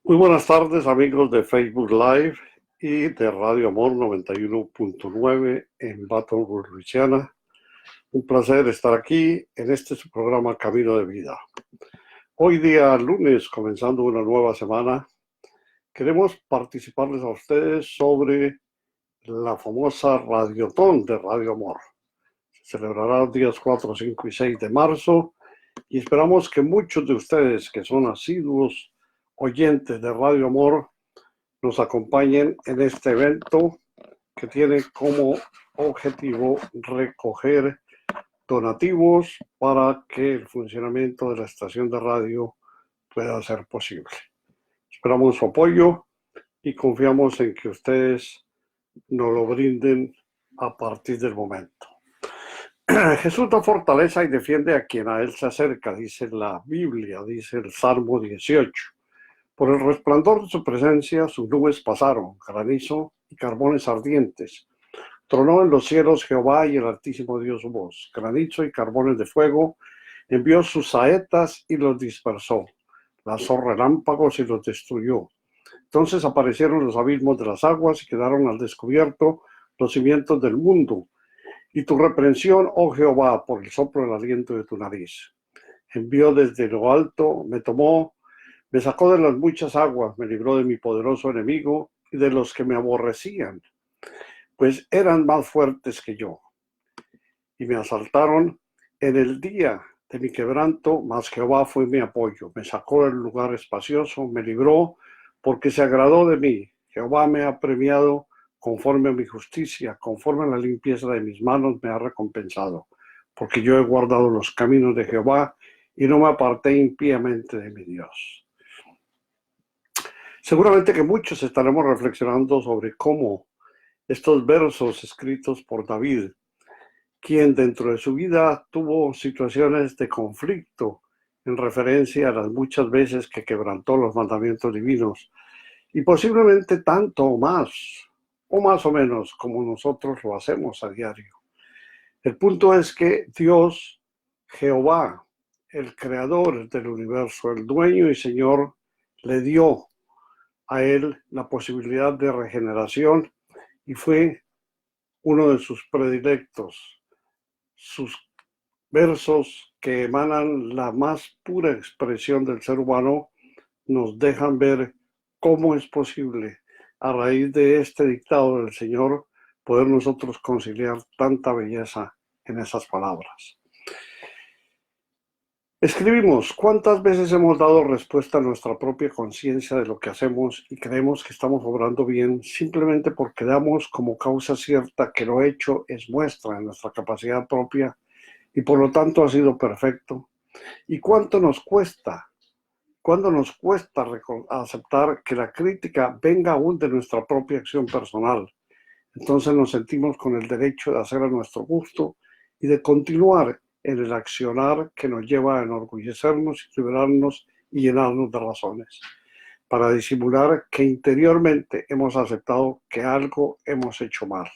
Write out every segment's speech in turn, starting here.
Muy buenas tardes, amigos de Facebook Live y de Radio Amor 91.9 en Baton Rouge, Luisiana. Un placer estar aquí en este su programa Camino de Vida. Hoy día lunes, comenzando una nueva semana, queremos participarles a ustedes sobre la famosa Radiotón de Radio Amor. Se celebrará los días 4, 5 y 6 de marzo y esperamos que muchos de ustedes que son asiduos oyentes de Radio Amor nos acompañen en este evento que tiene como objetivo recoger donativos para que el funcionamiento de la estación de radio pueda ser posible. Esperamos su apoyo y confiamos en que ustedes nos lo brinden a partir del momento. Jesús da fortaleza y defiende a quien a él se acerca, dice la Biblia, dice el Salmo 18. Por el resplandor de su presencia, sus nubes pasaron, granizo y carbones ardientes. Tronó en los cielos Jehová y el Altísimo dio su voz. Granizo y carbones de fuego, envió sus saetas y los dispersó. Lanzó relámpagos y los destruyó. Entonces aparecieron los abismos de las aguas y quedaron al descubierto los cimientos del mundo. Y tu reprensión, oh Jehová, por el soplo del aliento de tu nariz. Envió desde lo alto, me tomó, me sacó de las muchas aguas, me libró de mi poderoso enemigo y de los que me aborrecían, pues eran más fuertes que yo. Y me asaltaron en el día de mi quebranto, mas Jehová fue mi apoyo. Me sacó del lugar espacioso, me libró, porque se agradó de mí. Jehová me ha premiado conforme a mi justicia, conforme a la limpieza de mis manos me ha recompensado, porque yo he guardado los caminos de Jehová y no me aparté impíamente de mi Dios. Seguramente que muchos estaremos reflexionando sobre cómo estos versos escritos por David, quien dentro de su vida tuvo situaciones de conflicto en referencia a las muchas veces que quebrantó los mandamientos divinos, y posiblemente tanto o más o menos como nosotros lo hacemos a diario. El punto es que Dios, Jehová, el creador del universo, el dueño y señor, le dio a él la posibilidad de regeneración y fue uno de sus predilectos. Sus versos, que emanan la más pura expresión del ser humano, nos dejan ver cómo es posible, a raíz de este dictado del Señor, poder nosotros conciliar tanta belleza en esas palabras. Escribimos, ¿cuántas veces hemos dado respuesta a nuestra propia conciencia de lo que hacemos y creemos que estamos obrando bien simplemente porque damos como causa cierta que lo hecho es muestra de nuestra capacidad propia y por lo tanto ha sido perfecto? ¿Y cuánto nos cuesta? ¿Cuándo nos cuesta aceptar que la crítica venga aún de nuestra propia acción personal? Entonces nos sentimos con el derecho de hacer a nuestro gusto y de continuar en el accionar que nos lleva a enorgullecernos y liberarnos y llenarnos de razones, para disimular que interiormente hemos aceptado que algo hemos hecho mal.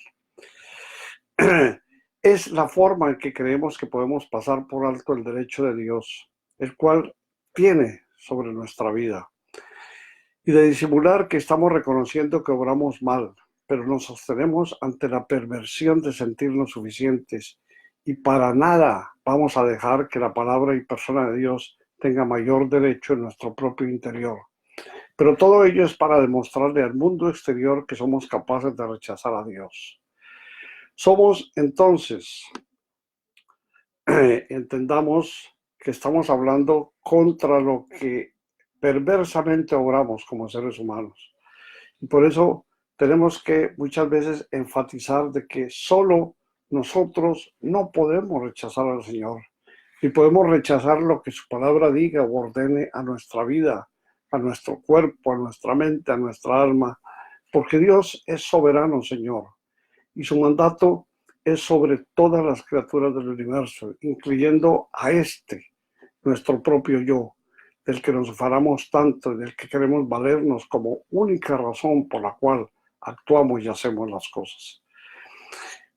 Es la forma en que creemos que podemos pasar por alto el derecho de Dios, el cual tiene sobre nuestra vida, y de disimular que estamos reconociendo que obramos mal, pero nos sostenemos ante la perversión de sentirnos suficientes y para nada vamos a dejar que la palabra y persona de Dios tenga mayor derecho en nuestro propio interior. Pero todo ello es para demostrarle al mundo exterior que somos capaces de rechazar a Dios. Somos entonces, entendamos que estamos hablando contra lo que perversamente obramos como seres humanos. Y por eso tenemos que muchas veces enfatizar de que solo nosotros no podemos rechazar al Señor, y podemos rechazar lo que su palabra diga o ordene a nuestra vida, a nuestro cuerpo, a nuestra mente, a nuestra alma, porque Dios es soberano, Señor, y su mandato es sobre todas las criaturas del universo, incluyendo a nuestro propio yo, del que nos ufanamos tanto, del que queremos valernos como única razón por la cual actuamos y hacemos las cosas.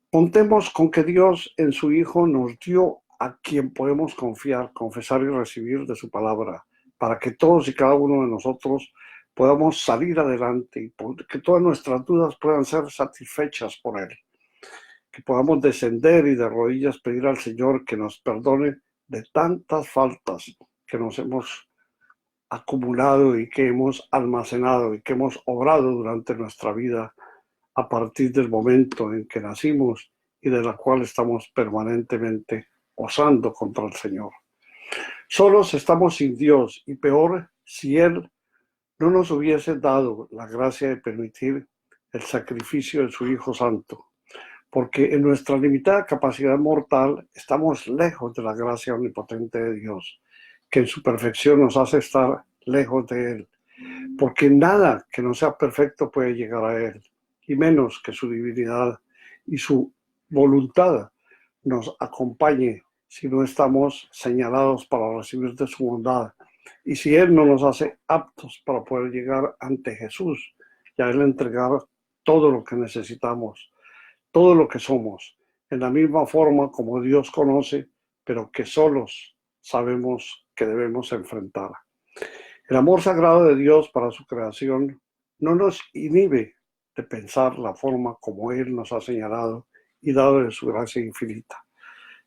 Contemos con que Dios en su Hijo nos dio a quien podemos confiar, confesar y recibir de su palabra, para que todos y cada uno de nosotros podamos salir adelante y que todas nuestras dudas puedan ser satisfechas por Él. Que podamos descender y de rodillas pedir al Señor que nos perdone de tantas faltas que nos hemos acumulado y que hemos almacenado y que hemos obrado durante nuestra vida a partir del momento en que nacimos y de la cual estamos permanentemente osando contra el Señor. Solos estamos sin Dios y peor si Él no nos hubiese dado la gracia de permitir el sacrificio de su Hijo Santo, porque en nuestra limitada capacidad mortal estamos lejos de la gracia omnipotente de Dios, que en su perfección nos hace estar lejos de Él, porque nada que no sea perfecto puede llegar a Él, y menos que su divinidad y su voluntad nos acompañe si no estamos señalados para recibir de su bondad, y si Él no nos hace aptos para poder llegar ante Jesús y a Él entregar todo lo que necesitamos, todo lo que somos, en la misma forma como Dios conoce, pero que solos sabemos que debemos enfrentar. El amor sagrado de Dios para su creación no nos inhibe de pensar la forma como Él nos ha señalado y dado de su gracia infinita,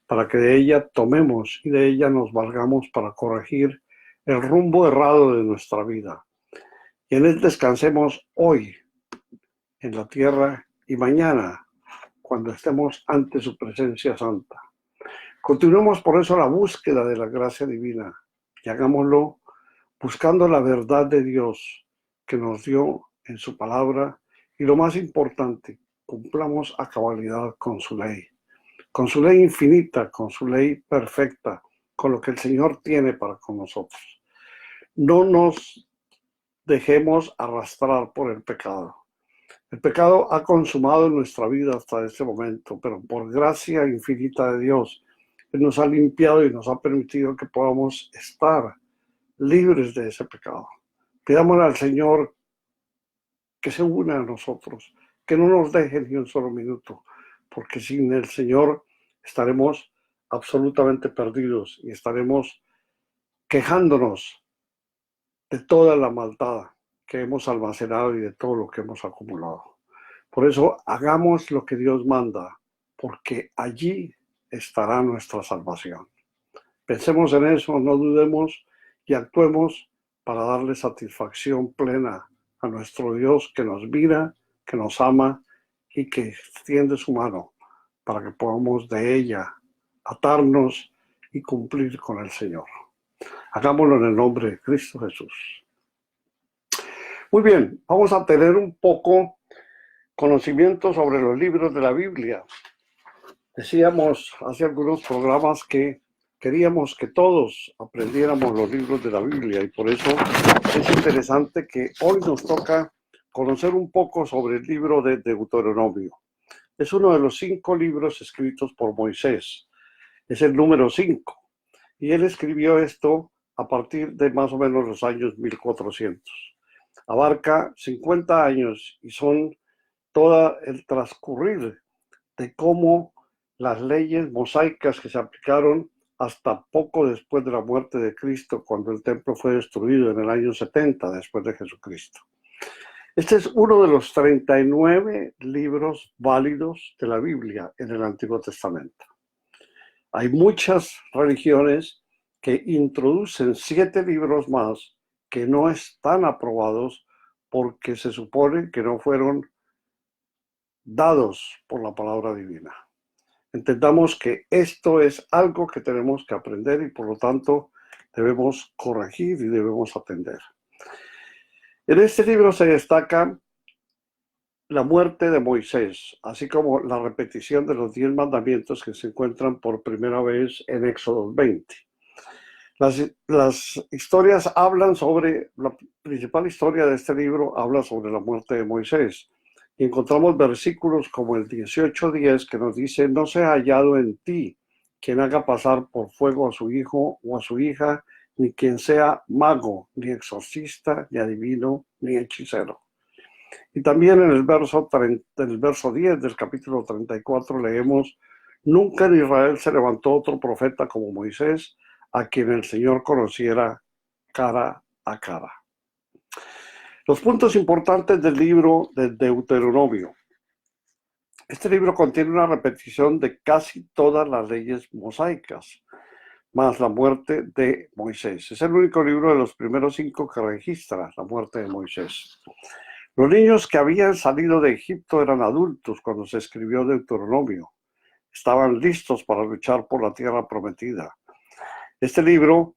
para que de ella tomemos y de ella nos valgamos para corregir el rumbo errado de nuestra vida. Y en Él descansemos hoy en la tierra y mañana cuando estemos ante su presencia santa. Continuemos por eso la búsqueda de la gracia divina y hagámoslo buscando la verdad de Dios que nos dio en su palabra y lo más importante, cumplamos a cabalidad con su ley infinita, con su ley perfecta, con lo que el Señor tiene para con nosotros. No nos dejemos arrastrar por el pecado. El pecado ha consumado nuestra vida hasta este momento, pero por gracia infinita de Dios, Él nos ha limpiado y nos ha permitido que podamos estar libres de ese pecado. Pidámosle al Señor que se una a nosotros, que no nos deje ni un solo minuto, porque sin el Señor estaremos absolutamente perdidos y estaremos quejándonos de toda la maldad que hemos almacenado y de todo lo que hemos acumulado. Por eso hagamos lo que Dios manda, porque allí estará nuestra salvación. Pensemos en eso, no dudemos y actuemos para darle satisfacción plena a nuestro Dios que nos mira, que nos ama y que extiende su mano para que podamos de ella atarnos y cumplir con el Señor. Hagámoslo en el nombre de Cristo Jesús. Muy bien, vamos a tener un poco conocimiento sobre los libros de la Biblia. Decíamos hace algunos programas que queríamos que todos aprendiéramos los libros de la Biblia y por eso es interesante que hoy nos toca conocer un poco sobre el libro de Deuteronomio. Es uno de los 5 libros escritos por Moisés. Es el número 5. Y él escribió esto a partir de más o menos los años 1400. Abarca 50 años y son todo el transcurrir de cómo las leyes mosaicas que se aplicaron hasta poco después de la muerte de Cristo, cuando el templo fue destruido en el año 70 después de Jesucristo. Este es uno de los 39 libros válidos de la Biblia en el Antiguo Testamento. Hay muchas religiones que introducen 7 libros más que no están aprobados porque se supone que no fueron dados por la palabra divina. Entendamos que esto es algo que tenemos que aprender y por lo tanto debemos corregir y debemos atender. En este libro se destaca la muerte de Moisés, así como la repetición de los 10 mandamientos que se encuentran por primera vez en Éxodo 20. Las historias hablan sobre, la principal historia de este libro habla sobre la muerte de Moisés. Y encontramos versículos como el 18:10 que nos dice: no se ha hallado en ti quien haga pasar por fuego a su hijo o a su hija, ni quien sea mago, ni exorcista, ni adivino, ni hechicero. Y también en el verso 10 del capítulo 34 leemos: nunca en Israel se levantó otro profeta como Moisés, a quien el Señor conociera cara a cara. Los puntos importantes del libro de Deuteronomio. Este libro contiene una repetición de casi todas las leyes mosaicas, más la muerte de Moisés. Es el único libro de los primeros 5 que registra la muerte de Moisés. Los niños que habían salido de Egipto eran adultos cuando se escribió Deuteronomio. Estaban listos para luchar por la tierra prometida. Este libro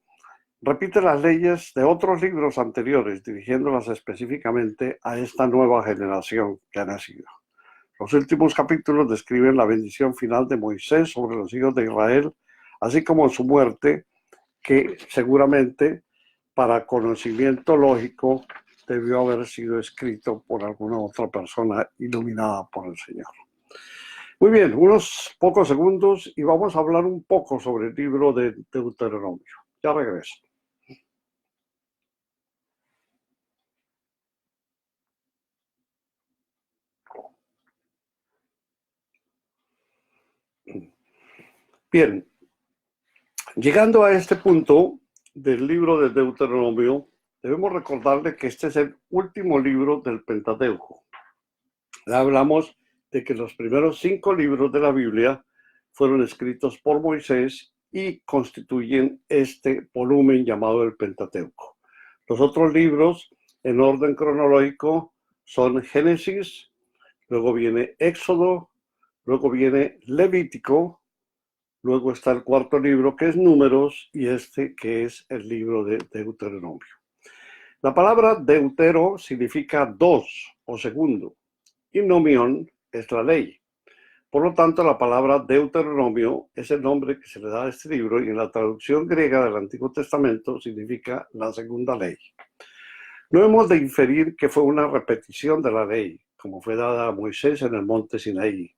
repite las leyes de otros libros anteriores, dirigiéndolas específicamente a esta nueva generación que ha nacido. Los últimos capítulos describen la bendición final de Moisés sobre los hijos de Israel, así como su muerte, que seguramente para conocimiento lógico debió haber sido escrito por alguna otra persona iluminada por el Señor. Muy bien, unos pocos segundos y vamos a hablar un poco sobre el libro de Deuteronomio. Ya regreso. Bien, llegando a este punto del libro de Deuteronomio, debemos recordarle que este es el último libro del Pentateuco. Ya hablamos de que los primeros 5 libros de la Biblia fueron escritos por Moisés y constituyen este volumen llamado el Pentateuco. Los otros libros, en orden cronológico, son Génesis, luego viene Éxodo, luego viene Levítico, luego está el 4.º libro, que es Números, y este que es el libro de Deuteronomio. La palabra deutero significa 2 o segundo, y nomión es la ley. Por lo tanto, la palabra Deuteronomio es el nombre que se le da a este libro, y en la traducción griega del Antiguo Testamento significa la segunda ley. No hemos de inferir que fue una repetición de la ley, como fue dada a Moisés en el monte Sinaí.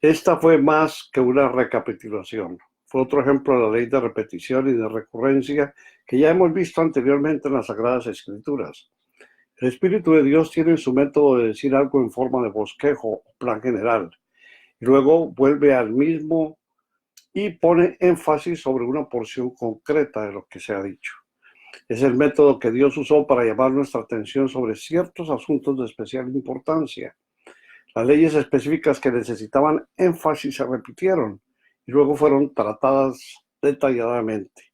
Esta fue más que una recapitulación. Fue otro ejemplo de la ley de repetición y de recurrencia que ya hemos visto anteriormente en las Sagradas Escrituras. El Espíritu de Dios tiene su método de decir algo en forma de bosquejo o plan general, y luego vuelve al mismo y pone énfasis sobre una porción concreta de lo que se ha dicho. Es el método que Dios usó para llamar nuestra atención sobre ciertos asuntos de especial importancia. Las leyes específicas que necesitaban énfasis se repitieron y luego fueron tratadas detalladamente.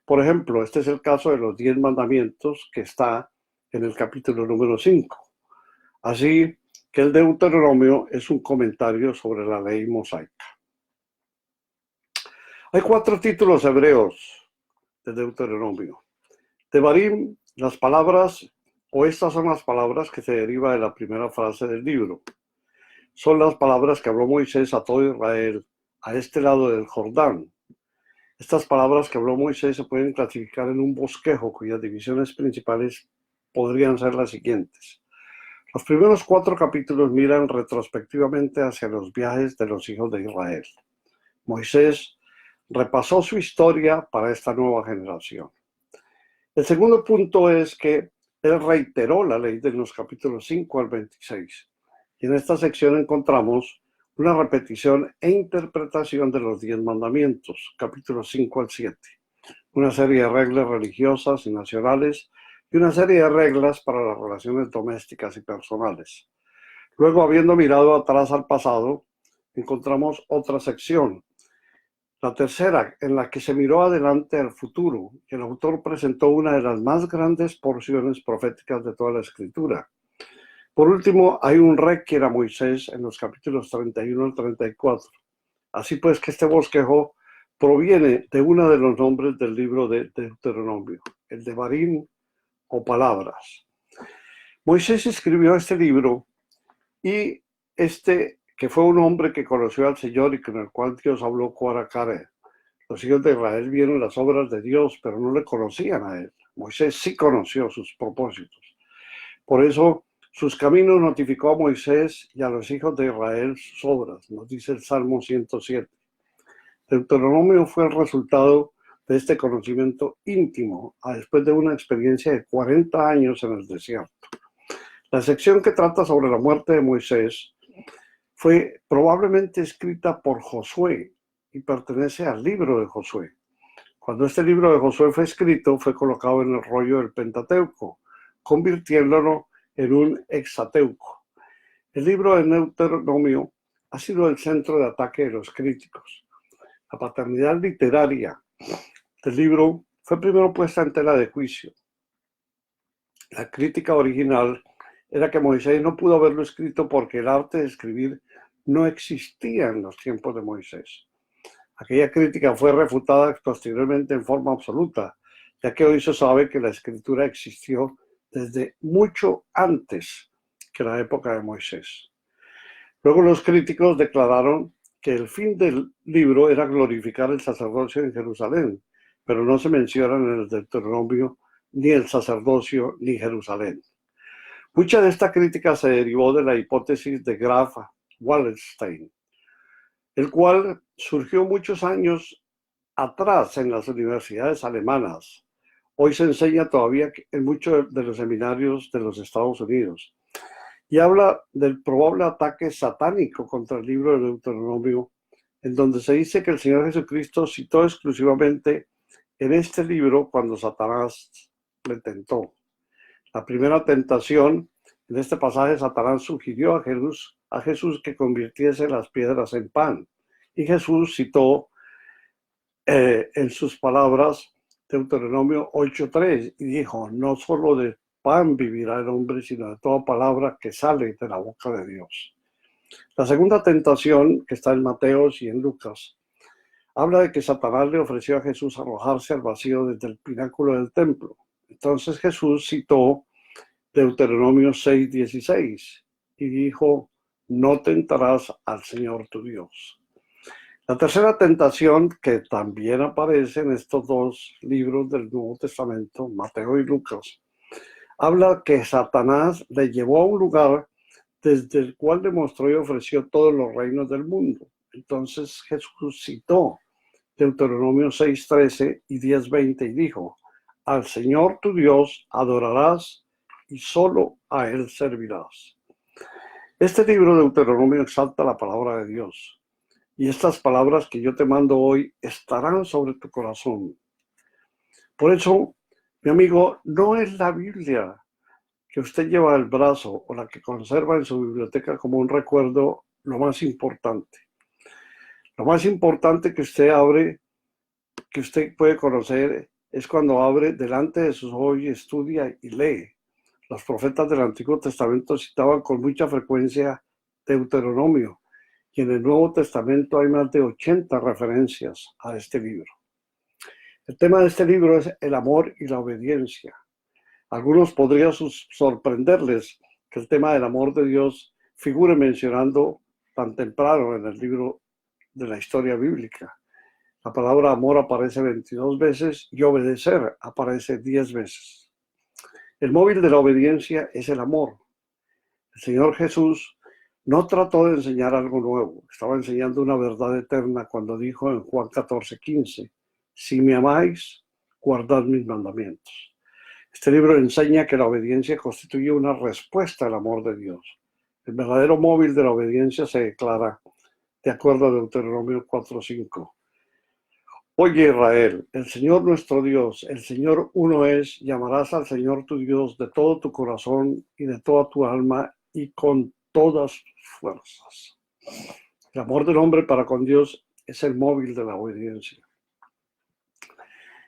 Por ejemplo, este es el caso de los 10 mandamientos que está en el capítulo número 5. Así que el Deuteronomio es un comentario sobre la ley mosaica. Hay 4 títulos hebreos de Deuteronomio. Devarim, las palabras, o estas son las palabras que se derivan de la primera frase del libro. Son las palabras que habló Moisés a todo Israel a este lado del Jordán. Estas palabras que habló Moisés se pueden clasificar en un bosquejo cuyas divisiones principales podrían ser las siguientes. Los primeros 4 capítulos miran retrospectivamente hacia los viajes de los hijos de Israel. Moisés repasó su historia para esta nueva generación. El segundo punto es que él reiteró la ley de los capítulos 5 al 26. Y en esta sección encontramos una repetición e interpretación de los 10 mandamientos, capítulos 5 al 7. Una serie de reglas religiosas y nacionales y una serie de reglas para las relaciones domésticas y personales. Luego, habiendo mirado atrás al pasado, encontramos otra sección, la tercera, en la que se miró adelante al futuro, y el autor presentó una de las más grandes porciones proféticas de toda la Escritura. Por último, hay un requiem a Moisés en los capítulos 31 al 34. Así pues que este bosquejo proviene de uno de los nombres del libro de Deuteronomio, el de Devarim o palabras. Moisés escribió este libro y que fue un hombre que conoció al Señor y con el cual Dios habló cara a cara. Los hijos de Israel vieron las obras de Dios, pero no le conocían a él. Moisés sí conoció sus propósitos. Por eso, sus caminos notificó a Moisés y a los hijos de Israel sus obras, nos dice el Salmo 107. Deuteronomio fue el resultado de este conocimiento íntimo, después de una experiencia de 40 años en el desierto. La sección que trata sobre la muerte de Moisés fue probablemente escrita por Josué y pertenece al libro de Josué. Cuando este libro de Josué fue escrito, fue colocado en el rollo del Pentateuco, convirtiéndolo en un hexateuco. El libro de Deuteronomio ha sido el centro de ataque de los críticos. La paternidad literaria del libro fue primero puesta en tela de juicio. La crítica original era que Moisés no pudo haberlo escrito porque el arte de escribir no existía en los tiempos de Moisés. Aquella crítica fue refutada posteriormente en forma absoluta, ya que hoy se sabe que la escritura existió desde mucho antes que la época de Moisés. Luego los críticos declararon que el fin del libro era glorificar el sacerdocio en Jerusalén, pero no se mencionan en el Deuteronomio ni el sacerdocio ni Jerusalén. Mucha de esta crítica se derivó de la hipótesis de Graf Wallenstein, el cual surgió muchos años atrás en las universidades alemanas. Hoy se enseña todavía en muchos de los seminarios de los Estados Unidos. Y habla del probable ataque satánico contra el libro de Deuteronomio, en donde se dice que el Señor Jesucristo citó exclusivamente en este libro cuando Satanás le tentó. La primera tentación, en este pasaje, Satanás sugirió a Jesús que convirtiese las piedras en pan. Y Jesús citó en sus palabras Deuteronomio 8:3 y dijo: no solo de pan vivirá el hombre, sino de toda palabra que sale de la boca de Dios. La segunda tentación, que está en Mateos y en Lucas, habla de que Satanás le ofreció a Jesús arrojarse al vacío desde el pináculo del templo. Entonces Jesús citó Deuteronomio 6:16 y dijo: no tentarás al Señor tu Dios. La tercera tentación, que también aparece en estos dos libros del Nuevo Testamento, Mateo y Lucas, habla que Satanás le llevó a un lugar desde el cual demostró y ofreció todos los reinos del mundo. Entonces Jesús citó Deuteronomio 6:13 y 10:20 y dijo: al Señor tu Dios adorarás y solo a Él servirás. Este libro de Deuteronomio exalta la palabra de Dios. Y estas palabras que yo te mando hoy estarán sobre tu corazón. Por eso, mi amigo, no es la Biblia que usted lleva al brazo o la que conserva en su biblioteca como un recuerdo lo más importante. Lo más importante que usted puede conocer, es cuando abre delante de sus ojos y estudia y lee. Los profetas del Antiguo Testamento citaban con mucha frecuencia Deuteronomio, y en el Nuevo Testamento hay más de 80 referencias a este libro. El tema de este libro es el amor y la obediencia. Algunos podrían sorprenderles que el tema del amor de Dios figure mencionando tan temprano en el libro de la historia bíblica. La palabra amor aparece 22 veces y obedecer aparece 10 veces. El móvil de la obediencia es el amor. El Señor Jesús no trató de enseñar algo nuevo, estaba enseñando una verdad eterna cuando dijo en Juan 14:15: si me amáis, guardad mis mandamientos. Este libro enseña que la obediencia constituye una respuesta al amor de Dios. El verdadero móvil de la obediencia se declara de acuerdo a Deuteronomio 4:5. Oye Israel, el Señor nuestro Dios, el Señor uno es, y amarás al Señor tu Dios de todo tu corazón y de toda tu alma y con todas tus fuerzas. El amor del hombre para con Dios es el móvil de la obediencia.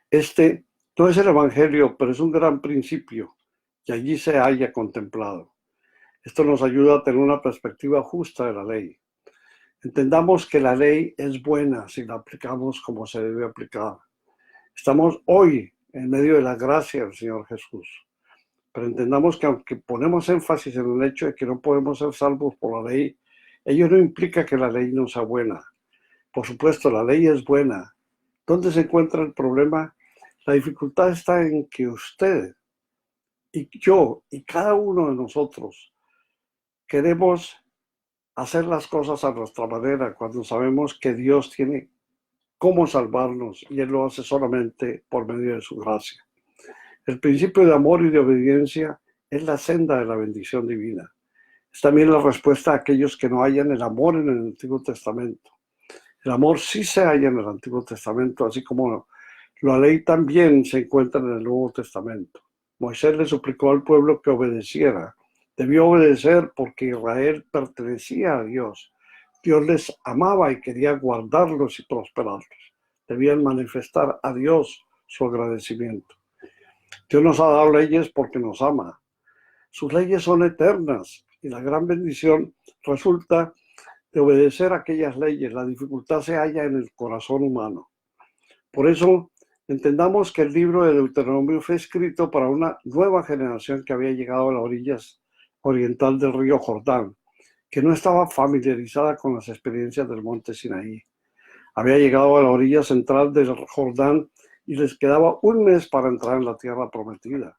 Este no es el Evangelio, pero es un gran principio y allí se halla contemplado. Esto nos ayuda a tener una perspectiva justa de la ley. Entendamos que la ley es buena si la aplicamos como se debe aplicar. Estamos hoy en medio de la gracia del Señor Jesús. Pero entendamos que aunque ponemos énfasis en el hecho de que no podemos ser salvos por la ley, ello no implica que la ley no sea buena. Por supuesto, la ley es buena. ¿Dónde se encuentra el problema? La dificultad está en que usted y yo y cada uno de nosotros queremos hacer las cosas a nuestra manera cuando sabemos que Dios tiene cómo salvarnos y Él lo hace solamente por medio de su gracia. El principio de amor y de obediencia es la senda de la bendición divina. Es también la respuesta a aquellos que no hallan el amor en el Antiguo Testamento. El amor sí se halla en el Antiguo Testamento, así como la ley también se encuentra en el Nuevo Testamento. Moisés le suplicó al pueblo que obedeciera. Debió obedecer porque Israel pertenecía a Dios. Dios les amaba y quería guardarlos y prosperarlos. Debían manifestar a Dios su agradecimiento. Dios nos ha dado leyes porque nos ama. Sus leyes son eternas y la gran bendición resulta de obedecer aquellas leyes. La dificultad se halla en el corazón humano. Por eso, entendamos que el libro de Deuteronomio fue escrito para una nueva generación que había llegado a las orillas oriental del río Jordán, que no estaba familiarizada con las experiencias del monte Sinaí. Había llegado a la orilla central del Jordán y les quedaba un mes para entrar en la tierra prometida.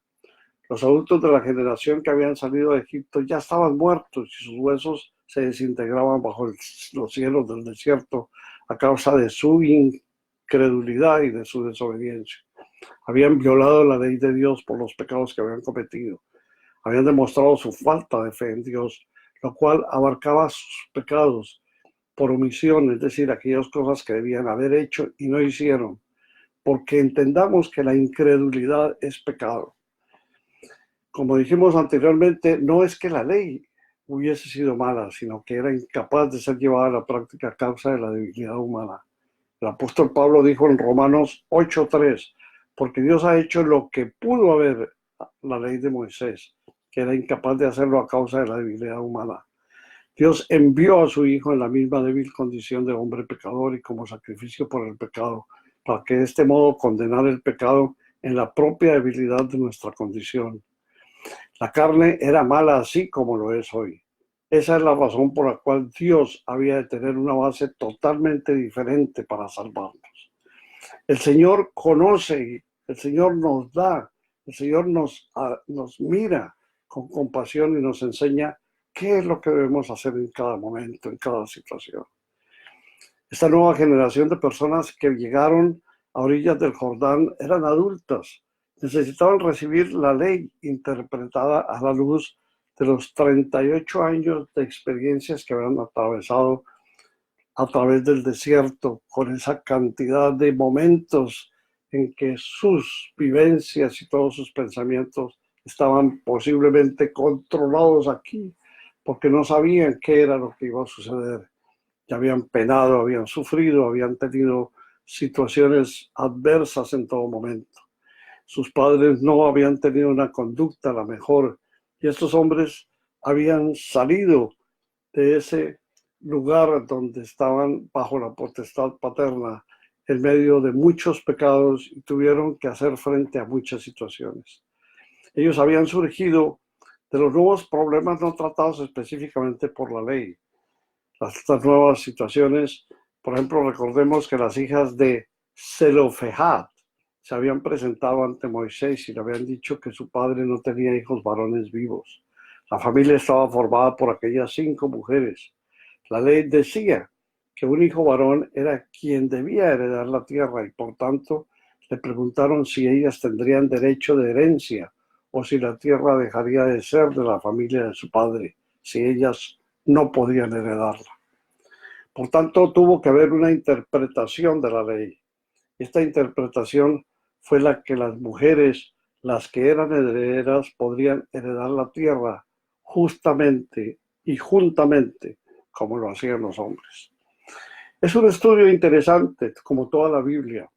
Los adultos de la generación que habían salido de Egipto ya estaban muertos y sus huesos se desintegraban bajo los cielos del desierto a causa de su incredulidad y de su desobediencia. Habían violado la ley de Dios por los pecados que habían cometido. Habían demostrado su falta de fe en Dios, lo cual abarcaba sus pecados por omisión, es decir, aquellas cosas que debían haber hecho y no hicieron, porque entendamos que la incredulidad es pecado. Como dijimos anteriormente, no es que la ley hubiese sido mala, sino que era incapaz de ser llevada a la práctica a causa de la debilidad humana. El apóstol Pablo dijo en Romanos 8:3, porque Dios ha hecho lo que pudo haber la ley de Moisés, que era incapaz de hacerlo a causa de la debilidad humana. Dios envió a su Hijo en la misma débil condición de hombre pecador y como sacrificio por el pecado, para que de este modo condenara el pecado en la propia debilidad de nuestra condición. La carne era mala así como lo es hoy. Esa es la razón por la cual Dios había de tener una base totalmente diferente para salvarnos. El Señor conoce, el Señor nos da, el Señor nos mira con compasión y nos enseña qué es lo que debemos hacer en cada momento, en cada situación. Esta nueva generación de personas que llegaron a orillas del Jordán eran adultas. Necesitaban recibir la ley interpretada a la luz de los 38 años de experiencias que habían atravesado a través del desierto, con esa cantidad de momentos en que sus vivencias y todos sus pensamientos estaban posiblemente controlados aquí, porque no sabían qué era lo que iba a suceder. Ya habían penado, habían sufrido, habían tenido situaciones adversas en todo momento. Sus padres no habían tenido una conducta la mejor y estos hombres habían salido de ese lugar donde estaban bajo la potestad paterna en medio de muchos pecados y tuvieron que hacer frente a muchas situaciones. Ellos habían surgido de los nuevos problemas no tratados específicamente por la ley. Estas nuevas situaciones, por ejemplo, recordemos que las hijas de Zelofehad se habían presentado ante Moisés y le habían dicho que su padre no tenía hijos varones vivos. La familia estaba formada por aquellas 5 mujeres. La ley decía que un hijo varón era quien debía heredar la tierra y por tanto le preguntaron si ellas tendrían derecho de herencia o si la tierra dejaría de ser de la familia de su padre, si ellas no podían heredarla. Por tanto, tuvo que haber una interpretación de la ley. Esta interpretación fue la que las mujeres, las que eran herederas, podrían heredar la tierra justamente y juntamente como lo hacían los hombres. Es un estudio interesante, como toda la Biblia.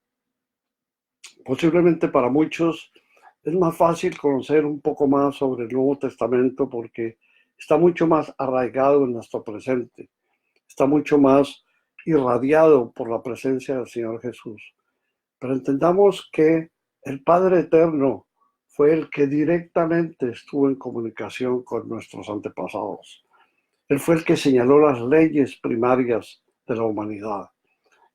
Posiblemente para muchos es más fácil conocer un poco más sobre el Nuevo Testamento porque está mucho más arraigado en nuestro presente, está mucho más irradiado por la presencia del Señor Jesús. Pero entendamos que el Padre Eterno fue el que directamente estuvo en comunicación con nuestros antepasados. Él fue el que señaló las leyes primarias de la humanidad.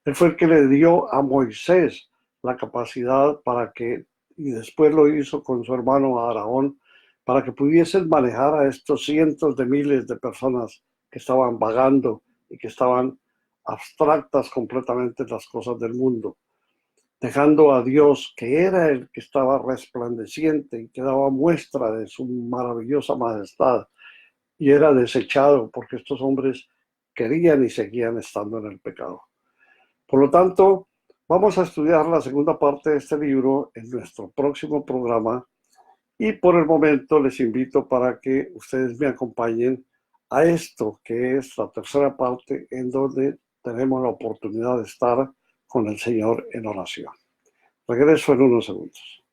Él fue el que le dio a Moisés la capacidad para que, y después lo hizo con su hermano Aarón, para que pudiesen manejar a estos cientos de miles de personas que estaban vagando y que estaban abstractas completamente las cosas del mundo, dejando a Dios, que era el que estaba resplandeciente y que daba muestra de su maravillosa majestad, y era desechado porque estos hombres querían y seguían estando en el pecado. Por lo tanto, vamos a estudiar la segunda parte de este libro en nuestro próximo programa Y por el momento les invito para que ustedes me acompañen a esto, que es la tercera parte en donde tenemos la oportunidad de estar con el Señor en oración. Regreso en unos segundos.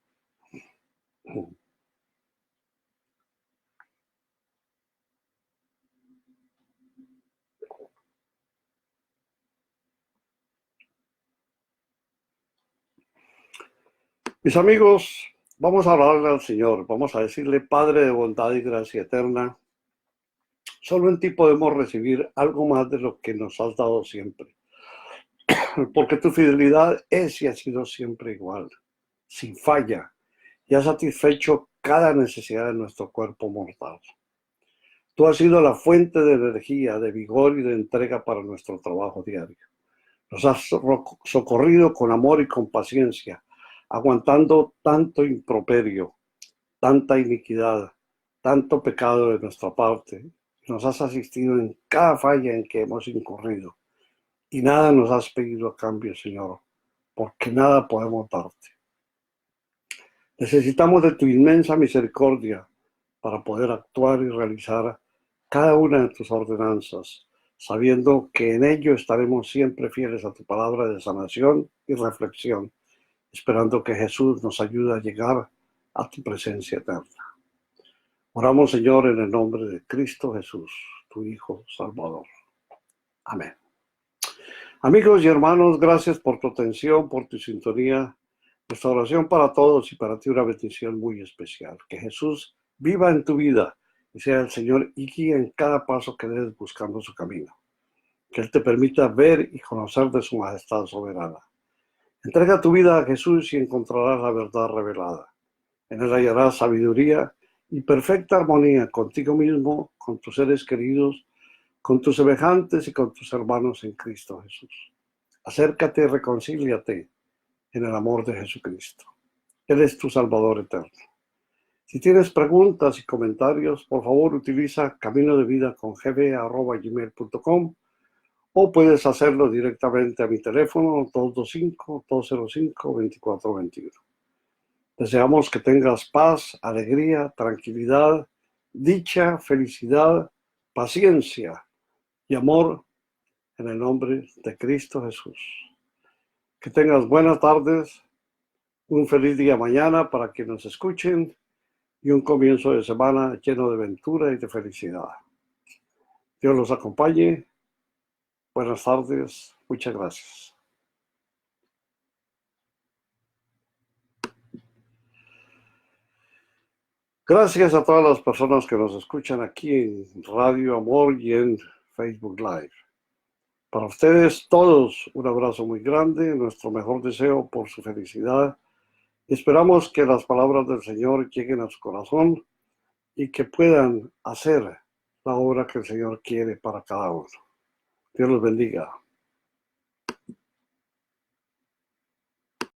Mis amigos, vamos a hablarle al Señor, vamos a decirle, Padre de bondad y gracia eterna, solo en ti podemos recibir algo más de lo que nos has dado siempre, porque tu fidelidad es y ha sido siempre igual, sin falla, y has satisfecho cada necesidad de nuestro cuerpo mortal. Tú has sido la fuente de energía, de vigor y de entrega para nuestro trabajo diario. Nos has socorrido con amor y con paciencia, aguantando tanto improperio, tanta iniquidad, tanto pecado de nuestra parte. Nos has asistido en cada falla en que hemos incurrido. Y nada nos has pedido a cambio, Señor, porque nada podemos darte. Necesitamos de tu inmensa misericordia para poder actuar y realizar cada una de tus ordenanzas, sabiendo que en ello estaremos siempre fieles a tu palabra de sanación y reflexión, esperando que Jesús nos ayude a llegar a tu presencia eterna. Oramos, Señor, en el nombre de Cristo Jesús, tu Hijo Salvador. Amén. Amigos y hermanos, gracias por tu atención, por tu sintonía. Nuestra oración para todos y para ti una bendición muy especial. Que Jesús viva en tu vida y sea el Señor y guíe en cada paso que des buscando su camino. Que Él te permita ver y conocer de su majestad soberana. Entrega tu vida a Jesús y encontrarás la verdad revelada. En Él hallarás sabiduría y perfecta armonía contigo mismo, con tus seres queridos, con tus semejantes y con tus hermanos en Cristo Jesús. Acércate y reconcíliate en el amor de Jesucristo. Él es tu Salvador eterno. Si tienes preguntas y comentarios, por favor utiliza caminodevida@gmail.com o puedes hacerlo directamente a mi teléfono 225-205-2421. Deseamos que tengas paz, alegría, tranquilidad, dicha, felicidad, paciencia y amor en el nombre de Cristo Jesús. Que tengas buenas tardes, un feliz día mañana para quienes nos escuchen y un comienzo de semana lleno de aventura y de felicidad. Dios los acompañe. Buenas tardes. Muchas gracias. Gracias a todas las personas que nos escuchan aquí en Radio Amor y en Facebook Live. Para ustedes todos, un abrazo muy grande, nuestro mejor deseo por su felicidad. Esperamos que las palabras del Señor lleguen a su corazón y que puedan hacer la obra que el Señor quiere para cada uno. Dios los bendiga.